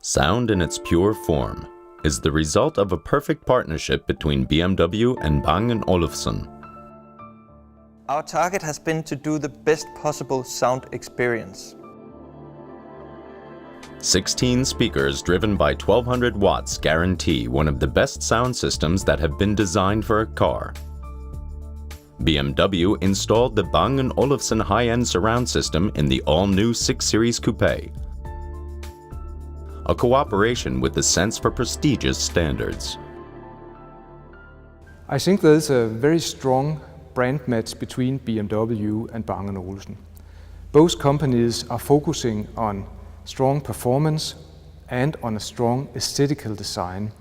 Sound in its pure form is the result of a perfect partnership between BMW and Bang & Olufsen. Our target has been to do the best possible sound experience. 16 speakers driven by 1200 watts guarantee one of the best sound systems that have been designed for a car. BMW installed the Bang & Olufsen high-end surround system in the all-new 6 Series Coupe, a cooperation with the sense for prestigious standards. I think there is a very strong brand match between BMW and Bang & Olufsen. Both companies are focusing on strong performance and on a strong aesthetical design.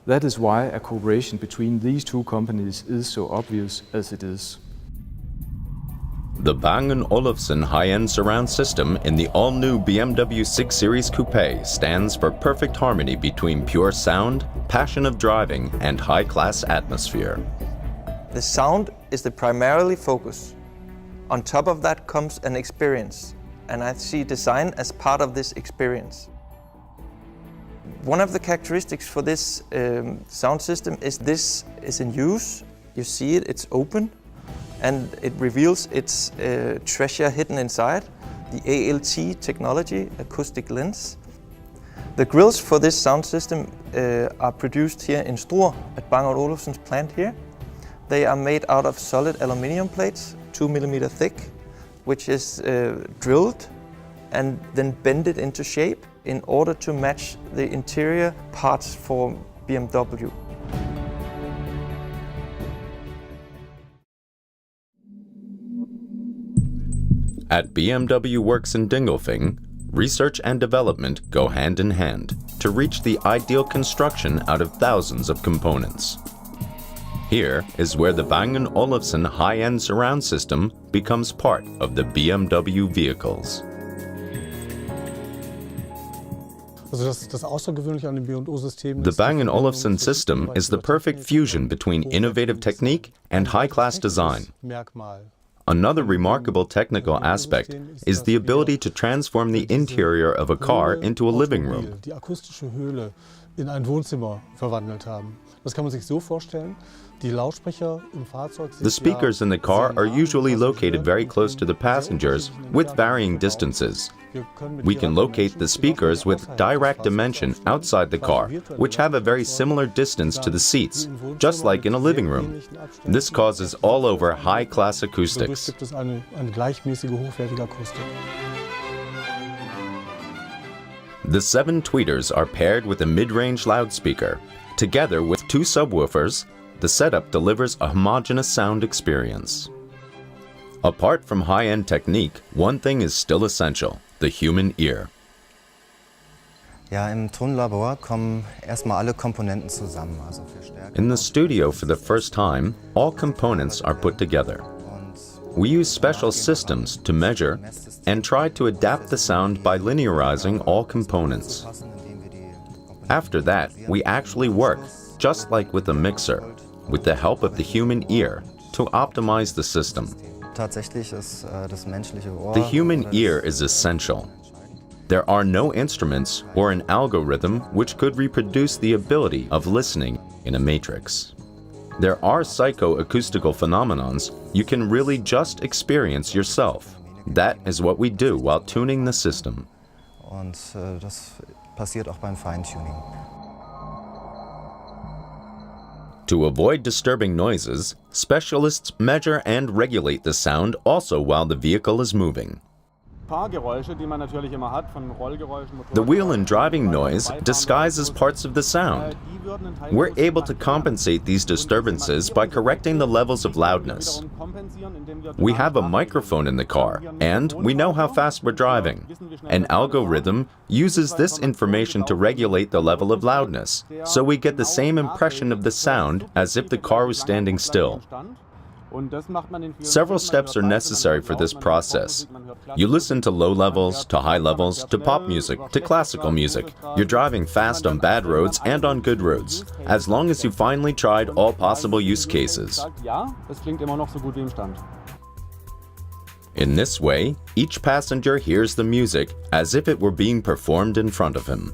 That is why a cooperation between these two companies is so obvious as it is. The Bang & Olufsen high-end surround system in the all-new BMW 6 Series Coupe stands for perfect harmony between pure sound, passion of driving, and high-class atmosphere. The sound is the primarily focus. On top of that comes an experience, and I see design as part of this experience. One of the characteristics for this sound system is this is in use. You see it, it's open, and it reveals its treasure hidden inside, the ALT technology, acoustic lens. The grills for this sound system are produced here in Struer at Bang & Olufsen's plant here. They are made out of solid aluminium plates, 2 mm thick, which is drilled and then bended into shape in order to match the interior parts for BMW. At BMW Works in Dingolfing, research and development go hand in hand to reach the ideal construction out of thousands of components. Here is where the Bang & Olufsen high-end surround system becomes part of the BMW vehicles. The Bang & Olufsen system is the perfect fusion between innovative technique and high-class design. Another remarkable technical aspect is the ability to transform the interior of a car into a living room. The speakers in the car are usually located very close to the passengers with varying distances. We can locate the speakers with direct dimension outside the car, which have a very similar distance to the seats, just like in a living room. This causes all over high-class acoustics. The 7 tweeters are paired with a mid-range loudspeaker. Together with 2 subwoofers, the setup delivers a homogeneous sound experience. Apart from high-end technique, one thing is still essential: the human ear. In the studio for the first time, all components are put together. We use special systems to measure and try to adapt the sound by linearizing all components. After that, we actually work, just like with a mixer, with the help of the human ear, to optimize the system. The human ear is essential. There are no instruments or an algorithm which could reproduce the ability of listening in a matrix. There are psychoacoustical phenomenons you can really just experience yourself. That is what we do while tuning the system. To avoid disturbing noises, specialists measure and regulate the sound also while the vehicle is moving. The wheel and driving noise disguises parts of the sound. We're able to compensate these disturbances by correcting the levels of loudness. We have a microphone in the car, and we know how fast we're driving. An algorithm uses this information to regulate the level of loudness, so we get the same impression of the sound as if the car was standing still. Several steps are necessary for this process. You listen to low levels, to high levels, to pop music, to classical music. You're driving fast on bad roads and on good roads, as long as you finally tried all possible use cases. In this way, each passenger hears the music as if it were being performed in front of him.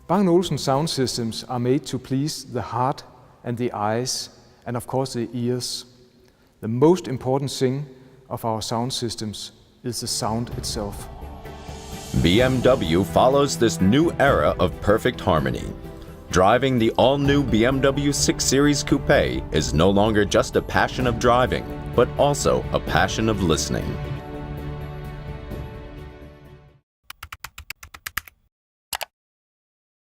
Bang & Olufsen sound systems are made to please the heart and the eyes and of course the ears. The most important thing of our sound systems is the sound itself. BMW follows this new era of perfect harmony. Driving the all-new BMW 6 Series Coupe is no longer just a passion of driving, but also a passion of listening.